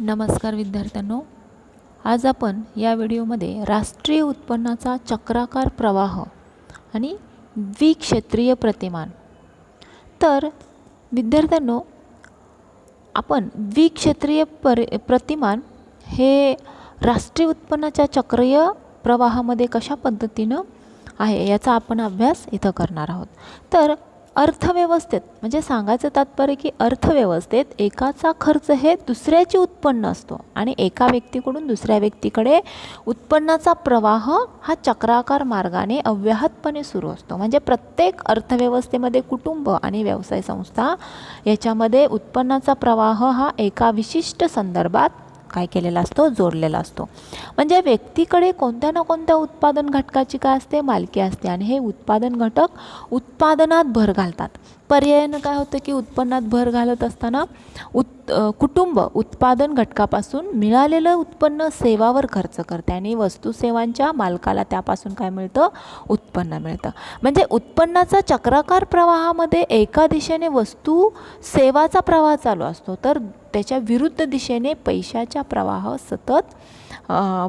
नमस्कार विद्यार्थ्यांनो, आज आपण या व्हिडिओमध्ये राष्ट्रीय उत्पन्नाचा चक्राकार प्रवाह आणि द्विक्षेत्रीय प्रतिमान. तर विद्यार्थ्यांनो, आपण द्विक्षेत्रीय प्रतिमान हे राष्ट्रीय उत्पन्नाच्या चक्रीय प्रवाहामध्ये कशा पद्धतीनं आहे याचा आपण अभ्यास इथं करणार आहोत. तर अर्थव्यवस्थेत म्हणजे सांगायचं तात्पर्य की अर्थव्यवस्थेत एकाचा खर्च हे दुसऱ्याचे उत्पन्न असतो आणि एका व्यक्तीकडून दुसऱ्या व्यक्तीकडे उत्पन्नाचा प्रवाह हा चक्राकार मार्गाने अव्याहतपणे सुरू असतो. म्हणजे प्रत्येक अर्थव्यवस्थेमध्ये कुटुंब आणि व्यवसाय संस्था याच्यामध्ये उत्पन्नाचा प्रवाह हा एका विशिष्ट संदर्भात काय केलेला असतो, जोडलेला असतो. म्हणजे व्यक्तीकडे कोणत्या ना कोणत्या उत्पादन घटकाची काय असते, मालकी असते आणि हे उत्पादन घटक उत्पादनात भर घालतात. पर्यायानं काय होतं की उत्पन्नात भर घालत असताना कुटुंब उत्पादन घटकापासून मिळालेलं उत्पन्न सेवावर खर्च करते आणि वस्तू सेवांच्या मालकाला त्यापासून काय मिळतं, उत्पन्न मिळतं. म्हणजे उत्पन्नाचा चक्राकार प्रवाहामध्ये एका दिशेने वस्तू सेवाचा प्रवाह चालू असतो, तर त्याच्या विरुद्ध दिशेने पैशाचा प्रवाह सतत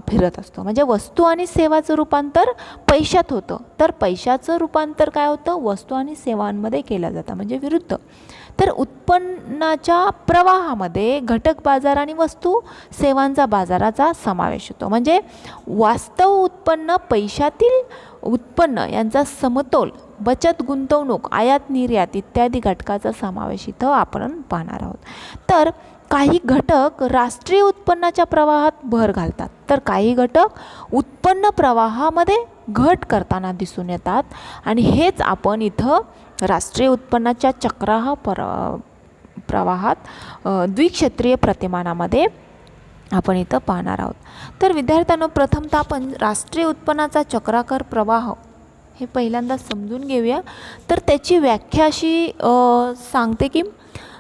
फिरत असतो. म्हणजे वस्तू आणि सेवाचं रूपांतर पैशात होतं, तर पैशाचं रूपांतर काय होतं, वस्तू आणि सेवांमध्ये केलं जातं, म्हणजे विरुद्ध. तर उत्पन्नाच्या प्रवाहामध्ये घटक बाजार आणि वस्तू सेवांचा बाजाराचा समावेश होतो. म्हणजे वास्तव उत्पन्न, पैशातील उत्पन्न यांचा समतोल, बचत, गुंतवणूक, आयात निर्यात इत्यादी घटकाचा समावेश इथं आपण पाहणार आहोत. तर काही घटक राष्ट्रीय उत्पन्नाच्या प्रवाहात भर घालतात, तर काही घटक उत्पन्न प्रवाहामध्ये घट करताना दिसून येतात आणि हेच आपण इथं राष्ट्रीय उत्पन्नाच्या प्रवाहात द्विक्षेत्रीय प्रतिमानामध्ये आपण इथं पाहणार आहोत. तर विद्यार्थ्यांनो, प्रथमतः आपण राष्ट्रीय उत्पन्नाचा चक्राकार प्रवाह हे पहिल्यांदा समजून घेऊया. तर त्याची व्याख्या अशी सांगते की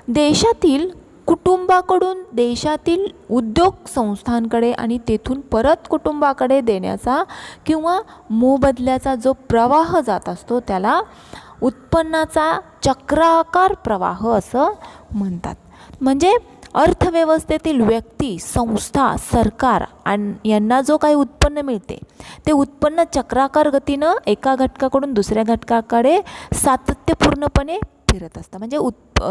देशातील कुटुंबाकडून देशातील उद्योग संस्थांकडे आणि तेथून परत कुटुंबाकडे देण्याचा किंवा मोबदल्याचा जो प्रवाह जात असतो त्याला उत्पन्नाचा चक्राकार प्रवाह असं म्हणतात. म्हणजे अर्थव्यवस्थेतील व्यक्ती, संस्था, सरकार यांना जो काही उत्पन्न मिळते ते उत्पन्न चक्राकार गतीनं एका घटकाकडून दुसऱ्या घटकाकडे सातत्यपूर्णपणे फिरत असतं. म्हणजे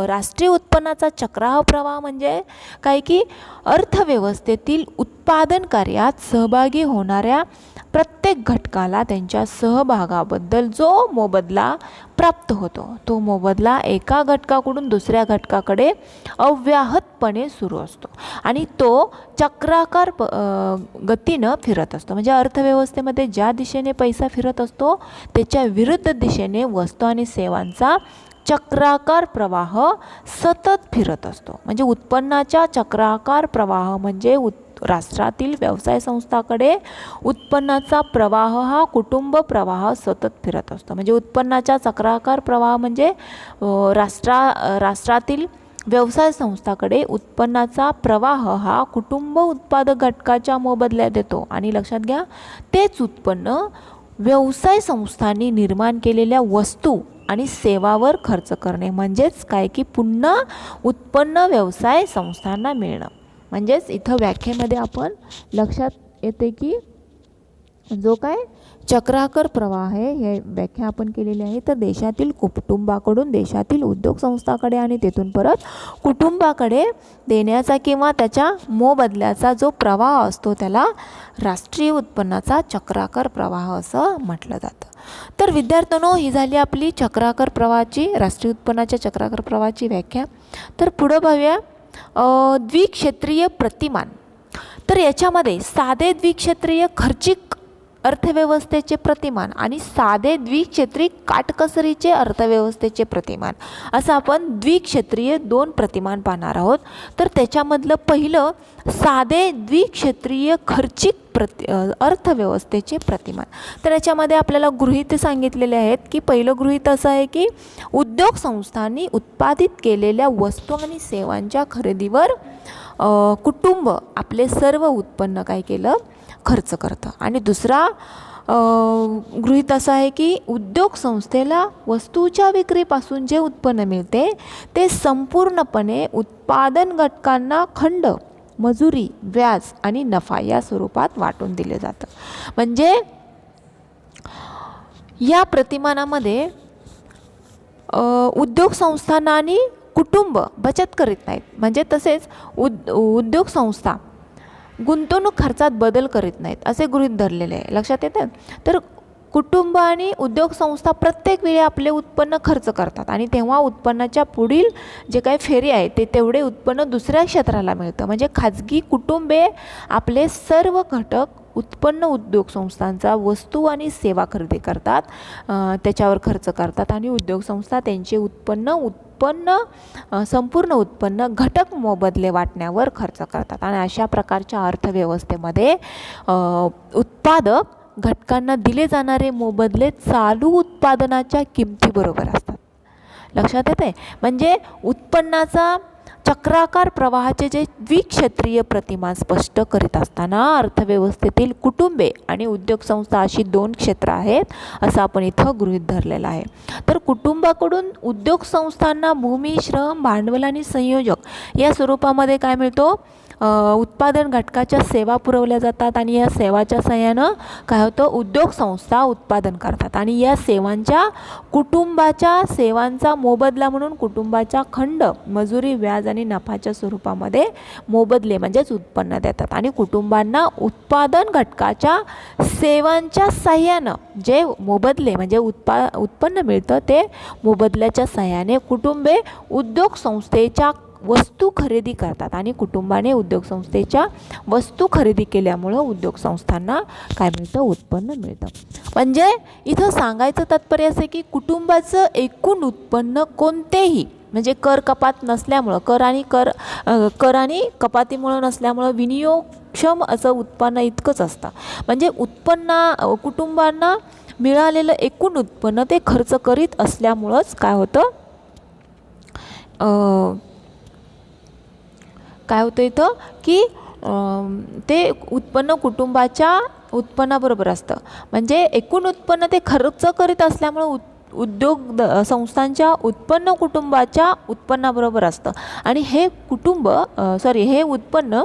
राष्ट्रीय उत्पन्नाचा चक्राकार प्रवाह म्हणजे काय की अर्थव्यवस्थेतील उत्पादन कार्यात सहभागी होणाऱ्या प्रत्येक घटकाला त्यांच्या सहभागाबद्दल जो मोबदला प्राप्त होतो तो मोबदला एका घटकाकडून दुसऱ्या घटकाकडे अव्याहतपणे सुरू असतो आणि तो चक्राकार गतीनं फिरत असतो. म्हणजे अर्थव्यवस्थेमध्ये ज्या दिशेने पैसा फिरत असतो त्याच्या विरुद्ध दिशेने वस्तू आणि सेवांचा चक्राकार प्रवाह सतत फिरत असतो. म्हणजे उत्पन्नाच्या चक्राकार प्रवाह म्हणजे राष्ट्रातील व्यवसाय संस्थाकडे उत्पन्नाचा प्रवाह हा कुटुंब प्रवाह सतत फिरत असतो. म्हणजे उत्पन्नाच्या चक्राकार प्रवाह म्हणजे राष्ट्रातील व्यवसाय संस्थाकडे उत्पन्नाचा प्रवाह हा कुटुंब उत्पादक घटकाच्या मोबदल्यात देतो आणि लक्षात घ्या, तेच उत्पन्न व्यवसाय संस्थांनी निर्माण केलेल्या वस्तू आणि सेवावर खर्च करणे म्हणजेच काय की पुन्हा उत्पन्न व्यवसाय संस्थांना मिळणं. म्हणजेच इथं व्याख्येमध्ये आपण लक्षात येते की जो काय चक्राकार प्रवाह आहे हे व्याख्या आपण केलेली आहे. तर देशातील कुटुंबाकडून देशातील उद्योग संस्थाकडे आणि तेथून परत कुटुंबाकडे देण्याचा किंवा त्याच्या मोबदल्याचा जो प्रवाह असतो त्याला राष्ट्रीय उत्पन्नाचा चक्राकार प्रवाह असं म्हटलं जातं. तर विद्यार्थ्यांनो, ही झाली आपली चक्राकार प्रवाहाची, राष्ट्रीय उत्पन्नाच्या चक्राकार प्रवाहाची व्याख्या. तर पुढं पाहूया द्विक्षेत्रीय प्रतिमान. तर याच्यामध्ये साधे द्विक्षेत्रीय खर्चिक अर्थव्यवस्थेचे प्रतिमान आणि साधे द्विक्षेत्रीय काटकसरीचे अर्थव्यवस्थेचे प्रतिमान असं आपण द्विक्षेत्रीय दोन प्रतिमान पाहणार आहोत. तर त्याच्यामधलं पहिलं साधे द्विक्षेत्रीय खर्चिक अर्थव्यवस्थेचे प्रतिमान. तर याच्यामध्ये आपल्याला गृहीत सांगितलेले आहेत की पहिलं गृहीत असं आहे की उद्योग संस्थांनी उत्पादित केलेल्या वस्तू आणि सेवांच्या खरेदीवर कुटुंब आपले सर्व उत्पन्न काय केलं, खर्च करतं. आणि दुसरा गृहीत असं आहे की उद्योग संस्थेला वस्तूच्या विक्रीपासून जे उत्पन्न मिळते ते संपूर्णपणे उत्पादन घटकांना खंड मजुरी, व्याज आणि नफा या स्वरूपात वाटून दिले जातं. म्हणजे या प्रतिमानामध्ये उद्योग संस्थांना आणि कुटुंब बचत करीत नाहीत. म्हणजे तसेच उद्योग संस्था गुंतवणूक खर्चात बदल करीत नाहीत असे गृहीत धरलेले आहे. लक्षात येतं. तर कुटुंब आणि उद्योग संस्था प्रत्येक वेळी आपले उत्पन्न खर्च करतात आणि तेव्हा उत्पन्नाच्या पुढील जे काही फेरी आहे ते तेवढे उत्पन्न दुसऱ्या क्षेत्राला मिळतं. म्हणजे खाजगी कुटुंबे आपले सर्व घटक उत्पन्न उद्योग संस्थांचा वस्तू आणि सेवा खरेदी करतात, त्याच्यावर खर्च करतात आणि उद्योग संस्था त्यांचे संपूर्ण उत्पन्न घटक मोबदले वाटण्यावर खर्च करतात. आणि अशा प्रकारच्या अर्थव्यवस्थेमध्ये उत्पादक घटकांना दिले जाणारे मोबदले चालू उत्पादनाच्या किमतीबरोबर असतात. लक्षात येते. म्हणजे उत्पन्नाचा चक्राकार प्रवाहाचे जे द्विक्षेत्रीय प्रतिमा स्पष्ट करीत असताना अर्थव्यवस्थेतील कुटुंबे आणि उद्योग संस्था अशी दोन क्षेत्र आहेत असं आपण इथं गृहीत धरलेलं आहे. तर कुटुंबाकडून उद्योग संस्थांना भूमी, श्रम, भांडवल आणि संयोजक या स्वरूपामध्ये काय मिळतो, उत्पादन घटकाच्या सेवा पुरवल्या जातात आणि या सेवाच्या सहाय्यानं काय होतं, उद्योग संस्था उत्पादन करतात आणि या कुटुंबाच्या सेवांचा मोबदला म्हणून कुटुंबाच्या खंड, मजुरी, व्याज आणि नफाच्या स्वरूपामध्ये मोबदले म्हणजेच उत्पन्न देतात. आणि कुटुंबांना उत्पादन घटकाच्या सेवांच्या सहाय्यानं जे मोबदले म्हणजे उत्पन्न मिळतं ते मोबदल्याच्या सहाय्याने कुटुंबे उद्योग संस्थेच्या वस्तू खरेदी करतात आणि कुटुंबाने उद्योग संस्थेच्या वस्तू खरेदी केल्यामुळं उद्योग संस्थांना काय मिळतं, उत्पन्न मिळतं. म्हणजे इथं सांगायचं तात्पर्य असं की कुटुंबाचं एकूण उत्पन्न कोणतेही म्हणजे कर कपात नसल्यामुळं कर आणि कपातीमुळं नसल्यामुळं विनियोगक्षम असं उत्पन्न इतकंच असतं. म्हणजे कुटुंबांना मिळालेलं एकूण उत्पन्न ते खर्च करीत असल्यामुळंच काय होतं इथं की ते उत्पन्न कुटुंबाच्या उत्पन्नाबरोबर असतं. म्हणजे एकूण उत्पन्न ते खर्च करीत असल्यामुळं उद्योग संस्थांच्या उत्पन्न कुटुंबाच्या उत्पन्नाबरोबर असतं आणि हे उत्पन्न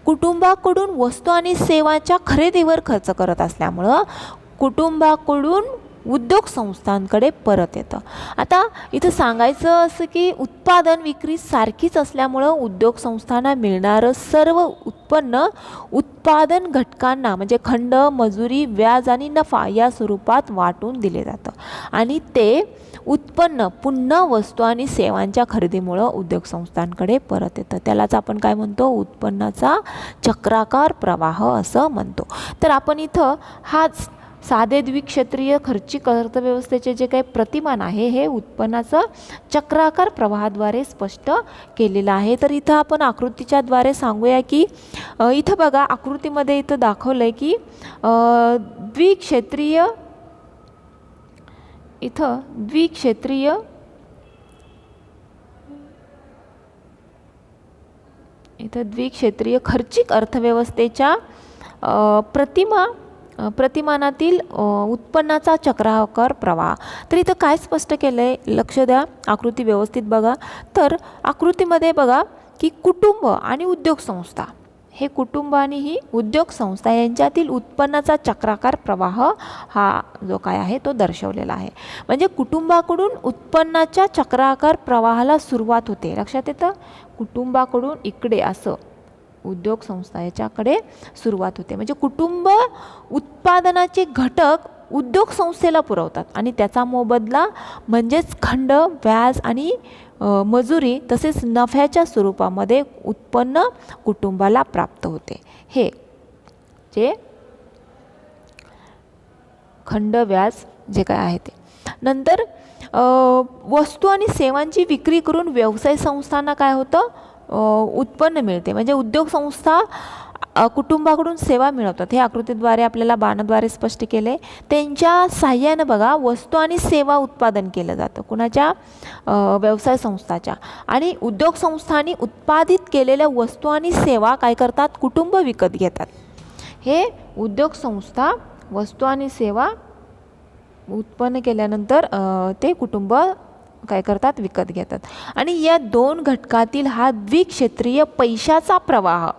कुटुंबाकडून वस्तू आणि सेवाच्या खरेदीवर खर्च करत असल्यामुळं कुटुंबाकडून उद्योग संस्थांकडे परत येतं. आता इथं सांगायचं असं की उत्पादन विक्री सारखीच असल्यामुळं उद्योग संस्थांना मिळणारं सर्व उत्पन्न उत्पादन घटकांना म्हणजे खंड, मजुरी, व्याज आणि नफा या स्वरूपात वाटून दिले जातं आणि ते उत्पन्न पुन्हा वस्तू आणि सेवांच्या खरेदीमुळं उद्योग संस्थांकडे परत येतं. त्यालाच आपण काय म्हणतो, उत्पन्नाचा चक्राकार प्रवाह असं म्हणतो. तर आपण इथं हाच साधे द्विक्षेत्रीय खर्चिक अर्थव्यवस्थेचे जे काही प्रतिमान आहे हे उत्पन्नाचं चक्राकार प्रवाहाद्वारे स्पष्ट केलेलं आहे. तर इथं आपण आकृतीच्या द्वारे सांगूया की इथं बघा आकृतीमध्ये इथं दाखवलं आहे की द्विक्षेत्रीय खर्चिक अर्थव्यवस्थेच्या प्रतिमानातील उत्पन्नाचा चक्राकार प्रवाह. तर इथं काय स्पष्ट केलं आहे, लक्ष द्या, आकृती व्यवस्थित बघा. तर आकृतीमध्ये बघा की कुटुंब आणि उद्योग संस्था, हे कुटुंब आणि ही उद्योग संस्था यांच्यातील उत्पन्नाचा चक्राकार प्रवाह हा जो काय आहे तो दर्शवलेला आहे. म्हणजे कुटुंबाकडून उत्पन्नाच्या चक्राकार प्रवाहाला सुरुवात होते. लक्षात येतं, कुटुंबाकडून इकडे असं उद्योग संस्था याच्याकडे सुरुवात होते. म्हणजे कुटुंब उत्पादनाचे घटक उद्योग संस्थेला पुरवतात आणि त्याचा मोबदला म्हणजेच खंड, व्याज आणि मजुरी तसेच नफ्याच्या स्वरूपामध्ये उत्पन्न कुटुंबाला प्राप्त होते. हे जे खंड, व्याज जे काय आहे ते. नंतर वस्तू आणि सेवांची विक्री करून व्यवसाय संस्थांना काय होतं, उत्पन्न मिळते. म्हणजे उद्योग संस्था कुटुंबाकडून सेवा मिळवतात. हे आकृतीद्वारे आपल्याला बाणाद्वारे स्पष्ट केले. त्यांच्या साह्यानं बघा वस्तू आणि सेवा उत्पादन केलं जातं कुणाच्या, व्यवसाय संस्थाच्या. आणि उद्योग संस्थांनी उत्पादित केलेल्या वस्तू आणि सेवा काय करतात, कुटुंब विकत घेतात. हे उद्योग संस्था वस्तू आणि सेवा उत्पन्न केल्यानंतर ते कुटुंब काय करतात, विकत घेतात. आणि या दोन घटकातील हा द्विक्षेत्रीय पैशाचा प्रवाह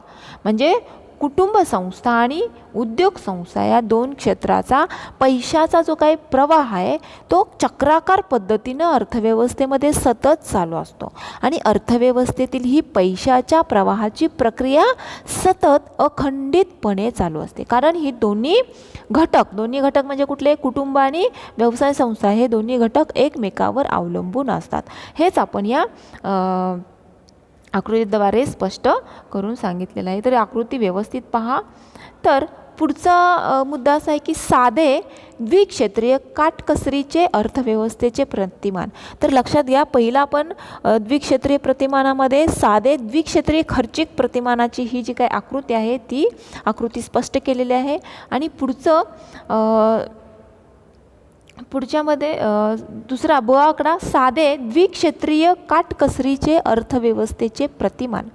म्हणजे कुटुंब संस्था आणि उद्योग संस्था या दोन क्षेत्राचा पैशाचा जो काही प्रवाह आहे तो चक्राकार पद्धतीनं अर्थव्यवस्थेमध्ये सतत चालू असतो आणि अर्थव्यवस्थेतील ही पैशाच्या प्रवाहाची प्रक्रिया सतत अखंडितपणे चालू असते. कारण ही दोन्ही घटक म्हणजे कुठले, कुटुंब आणि व्यवसाय संस्था, हे दोन्ही घटक एकमेकावर अवलंबून असतात. हेच आपण या आकृतीद्वारे स्पष्ट करून सांगितलेलं आहे. तर आकृती व्यवस्थित पहा. तर पुढचा मुद्दा असा आहे की साधे द्विक्षेत्रीय काटकसरीचे अर्थव्यवस्थेचे प्रतिमान. तर लक्षात घ्या, पहिला आपण द्विक्षेत्रीय प्रतिमानामध्ये साधे द्विक्षेत्रीय खर्चिक प्रतिमानाची ही जी काही आकृती आहे ती आकृती स्पष्ट केलेली आहे. आणि पुढच्यामध्ये दुसरा ब आकडा साधे द्विक्षेत्रीय काटकसरीचे अर्थव्यवस्थेचे प्रतिमान.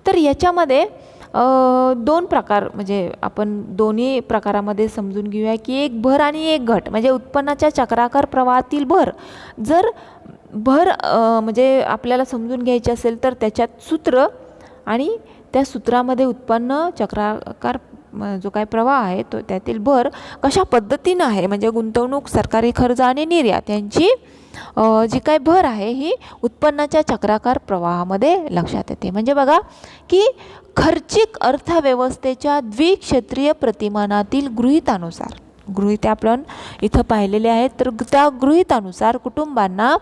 तर याच्यामध्ये दोन प्रकार, म्हणजे आपण दोन्ही प्रकारामध्ये समजून घेऊया की एक भर आणि एक घट. म्हणजे उत्पन्नाच्या चक्राकार प्रवाहातील भर. जर भर म्हणजे आपल्याला समजून घ्यायचे असेल तर त्याच्यात सूत्र आणि त्या सूत्रामध्ये उत्पन्न चक्राकार जो काय प्रवाह आहे तो त्यातील भर कशा पद्धतीनं आहे, म्हणजे गुंतवणूक, सरकारी खर्च आणि निर्यात यांची जी काय भर आहे ही उत्पन्नाच्या चक्राकार प्रवाहामध्ये लक्षात येते. म्हणजे बघा की खर्चिक अर्थव्यवस्थेच्या द्विक्षेत्रीय प्रतिमानातील गृहीते आपण इथं पाहिलेले आहेत. तर त्या गृहीतानुसार कुटुंबांना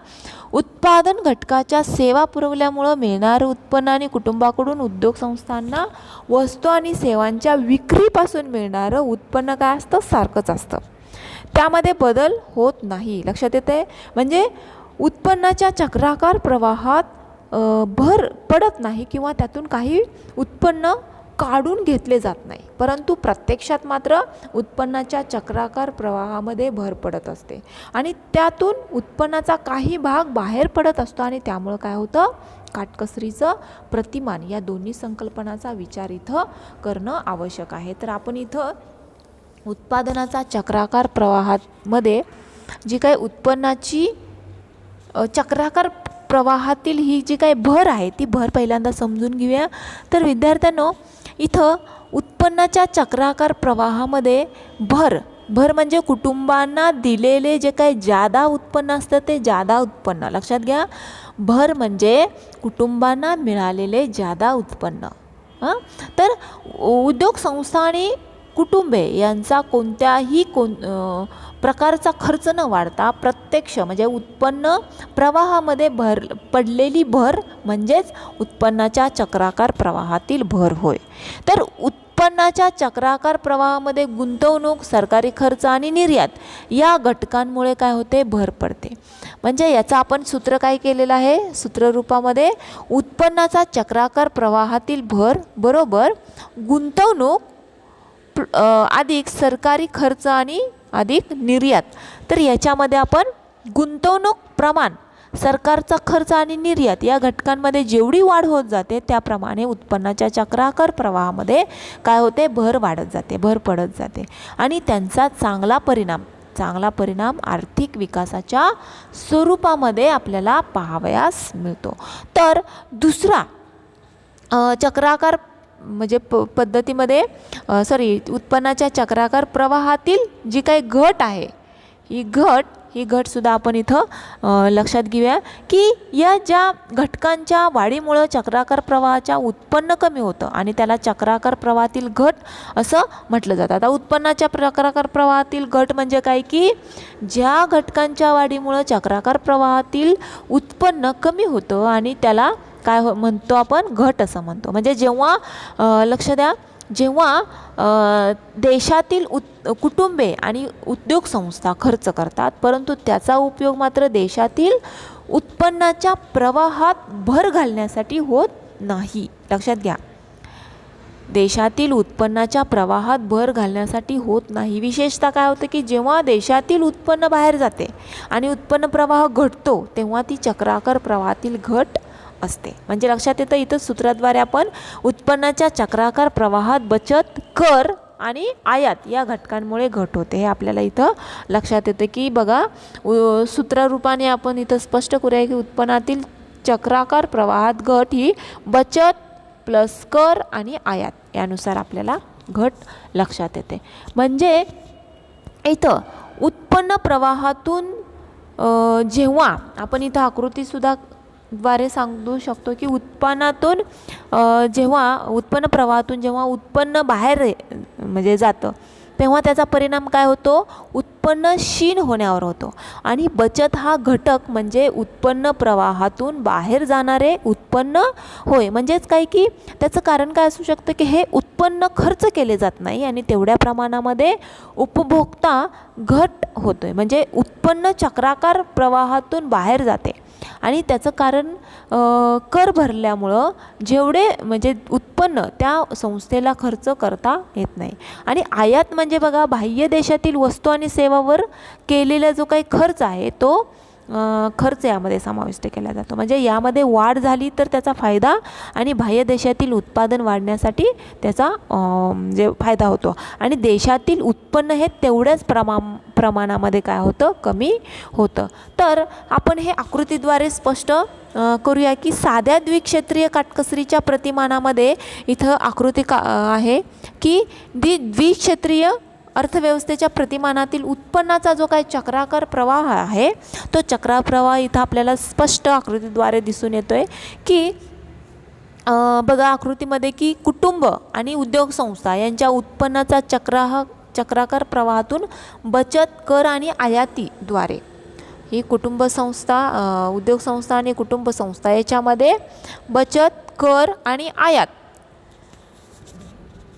उत्पादन घटकाच्या सेवा पुरवल्यामुळं मिळणारं उत्पन्न आणि कुटुंबाकडून उद्योग संस्थांना वस्तू आणि सेवांच्या विक्रीपासून मिळणारं उत्पन्न काय असतं, सारखंच असतं. त्यामध्ये बदल होत नाही. लक्षात येते. म्हणजे उत्पन्नाच्या चक्राकार प्रवाहात भर पडत नाही किंवा त्यातून काही उत्पन्न काढून घेतले जात नाही, परंतु प्रत्यक्षात मात्र उत्पन्नाच्या चक्राकार प्रवाहामध्ये भर पडत असते आणि त्यातून उत्पन्नाचा काही भाग बाहेर पडत असतो आणि त्यामुळं काय होतं, काटकसरीचं प्रतिमान या दोन्ही संकल्पनाचा विचार इथं करणं आवश्यक आहे. तर आपण इथं उत्पादनाचा चक्राकार प्रवाहामध्ये जी काही उत्पन्नाची चक्राकार प्रवाहातील ही जी काही भर आहे ती भर पहिल्यांदा समजून घेऊया. तर विद्यार्थ्यांनो, इथं उत्पन्नाच्या चक्राकार प्रवाहामध्ये भर म्हणजे कुटुंबांना दिलेले जे काही जादा उत्पन्न असतं ते जादा उत्पन्न. लक्षात घ्या, भर म्हणजे कुटुंबांना मिळालेले जादा उत्पन्न. तर उद्योग संस्था आणि कुटुंबे यांचा कोणत्याही प्रकारचा खर्च न वाढता प्रत्यक्ष म्हणजे उत्पन्न प्रवाहामध्ये पडलेली भर म्हणजेच उत्पन्नाच्या चक्राकार प्रवाहातील भर होय. तर उत्पन्नाच्या चक्राकार प्रवाहामध्ये गुंतवणूक, सरकारी खर्च आणि निर्यात या घटकांमुळे काय होते, भर पडते. म्हणजे याचं आपण सूत्र काय केलेलं आहे, सूत्ररूपामध्ये उत्पन्नाचा चक्राकार प्रवाहातील भर बरोबर गुंतवणूक अधिक सरकारी खर्च आणि अधिक निर्यात. तर याच्यामध्ये आपण गुंतवणूक प्रमाण, सरकारचा खर्च आणि निर्यात या घटकांमध्ये जेवढी वाढ होत जाते त्याप्रमाणे उत्पन्नाच्या चक्राकार प्रवाहामध्ये काय होते, भर वाढत जाते, भर पडत जाते आणि त्यांचा चांगला परिणाम आर्थिक विकासाच्या स्वरूपामध्ये आपल्याला पाहावयास मिळतो. तर दुसरा चक्राकार म्हणजे पद्धतीमध्ये उत्पन्नाच्या चक्राकार प्रवाहातील जी काही घट आहे ही घट सुद्धा आपण इथं लक्षात घेऊया की या ज्या घटकांच्या वाढीमुळं चक्राकार प्रवाहाच्या उत्पन्न कमी होतं आणि त्याला चक्राकार प्रवाहातील घट असं म्हटलं जातं. आता उत्पन्नाच्या चक्राकार प्रवाहातील घट म्हणजे काय की ज्या घटकांच्या वाढीमुळं चक्राकार प्रवाहातील उत्पन्न कमी होतं आणि त्याला काय म्हणतो आपण, घट असं म्हणतो. म्हणजे जेव्हा लक्ष द्या, जेव्हा देशातील कुटुंबे आणि उद्योग संस्था खर्च करतात परंतु त्याचा उपयोग मात्र देशातील उत्पन्नाच्या प्रवाहात भर घालण्यासाठी होत नाही. लक्षात घ्या, देशातील उत्पन्नाच्या प्रवाहात भर घालण्यासाठी होत नाही. विशेषतः काय होतं की जेव्हा देशातील उत्पन्न बाहेर जाते आणि उत्पन्न प्रवाह घटतो तेव्हा ती चक्राकार प्रवाहातील घट असते. म्हणजे लक्षात येतं, इथं सूत्राद्वारे आपण उत्पन्नाच्या चक्राकार प्रवाहात बचत, कर आणि आयात या घटकांमुळे घट होते हे आपल्याला इथं लक्षात येतं. की बघा, सूत्रारूपाने आपण इथं स्पष्ट करूया की उत्पन्नातील चक्राकार प्रवाहात घट ही बचत, प्लस कर आणि आयात यानुसार आपल्याला घट लक्षात येते. म्हणजे इथं उत्पन्न प्रवाहातून जेव्हा आपण इथं आकृतीसुद्धा द्वारे सांगू शकतो की उत्पन्नातून जेव्हा उत्पन्न प्रवाहातून जेव्हा उत्पन्न बाहेर म्हणजे जातं तेव्हा त्याचा परिणाम काय होतो, उत्पन्न क्षीण होण्यावर होतो. आणि बचत हा घटक म्हणजे उत्पन्न प्रवाहातून बाहेर जाणारे उत्पन्न होय. म्हणजेच काय की त्याचं कारण काय असू शकतं की हे उत्पन्न खर्च केले जात नाही आणि तेवढ्या प्रमाणामध्ये उपभोक्ता घट होतोय. म्हणजे उत्पन्न चक्राकार प्रवाहातून बाहेर जाते आणि त्याचं कारण कर भरल्यामुळं जेवढे म्हणजे उत्पन्न त्या संस्थेला खर्च करता येत नाही. आणि आयात म्हणजे बघा बाह्य देशातील वस्तू आणि सेवावर केलेला जो काही खर्च आहे तो खर्च यामध्ये समाविष्ट केला जातो. म्हणजे यामध्ये वाढ झाली तर त्याचा फायदा आणि बाह्य देशातील उत्पादन वाढण्यासाठी त्याचा जे फायदा होतो आणि देशातील उत्पन्न हे तेवढ्याच प्रमाणामध्ये काय होतं, कमी होतं. तर आपण हे आकृतीद्वारे स्पष्ट करूया की साध्या द्विक्षेत्रीय काटकसरीच्या प्रतिमानामध्ये इथं आकृती आहे की द्विक्षेत्रीय अर्थव्यवस्थेच्या प्रतिमानातील उत्पन्नाचा जो काही चक्राकार प्रवाह आहे तो चक्राकार प्रवाह इथं आपल्याला स्पष्ट आकृतीद्वारे दिसून येतोय की बघा आकृतीमध्ये की कुटुंब आणि उद्योग संस्था यांच्या उत्पन्नाचा चक्राकार प्रवाहातून बचत, कर आणि आयातीद्वारे ही कुटुंब संस्था, उद्योग संस्था आणि कुटुंब संस्था याच्यामध्ये बचत, कर आणि आयात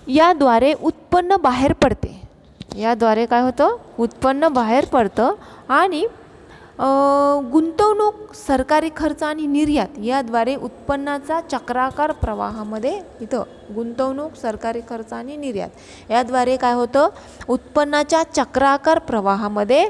याद्वारे उत्पन्न बाहेर पडते. याद्वारे काय होतं, उत्पन्न बाहेर पडतं आणि गुंतवणूक, सरकारी खर्च आणि निर्यात याद्वारे उत्पन्नाचा चक्राकार प्रवाहामध्ये इथं गुंतवणूक, सरकारी खर्च आणि निर्यात याद्वारे काय होतं, उत्पन्नाच्या चक्राकार प्रवाहामध्ये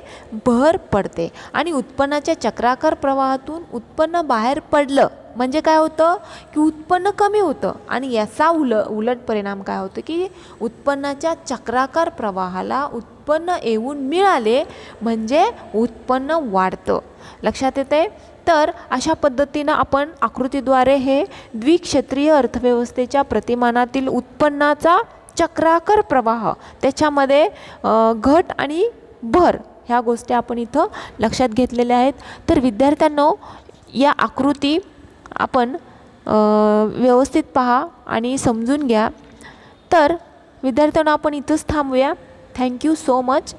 भर पडते. आणि उत्पन्नाच्या चक्राकार प्रवाहातून उत्पन्न बाहेर पडलं म्हणजे काय होतं की उत्पन्न कमी होतं आणि याचा उलट परिणाम काय होतं की उत्पन्नाच्या चक्राकार प्रवाहाला उत्पन्न येऊन मिळाले म्हणजे उत्पन्न वाढतं. लक्षात येते. तर अशा पद्धतीनं आपण आकृतीद्वारे हे द्विक्षेत्रीय अर्थव्यवस्थेच्या प्रतिमानातील उत्पन्नाचा चक्राकार प्रवाह त्याच्यामध्ये घट आणि भर ह्या गोष्टी आपण इथं लक्षात घेतलेल्या आहेत. तर विद्यार्थ्यांनो या आकृती आपण व्यवस्थित पहा आणि समजून घ्या. तर विद्यार्थ्यांना आपण इथंच थांबूया. Thank you so much.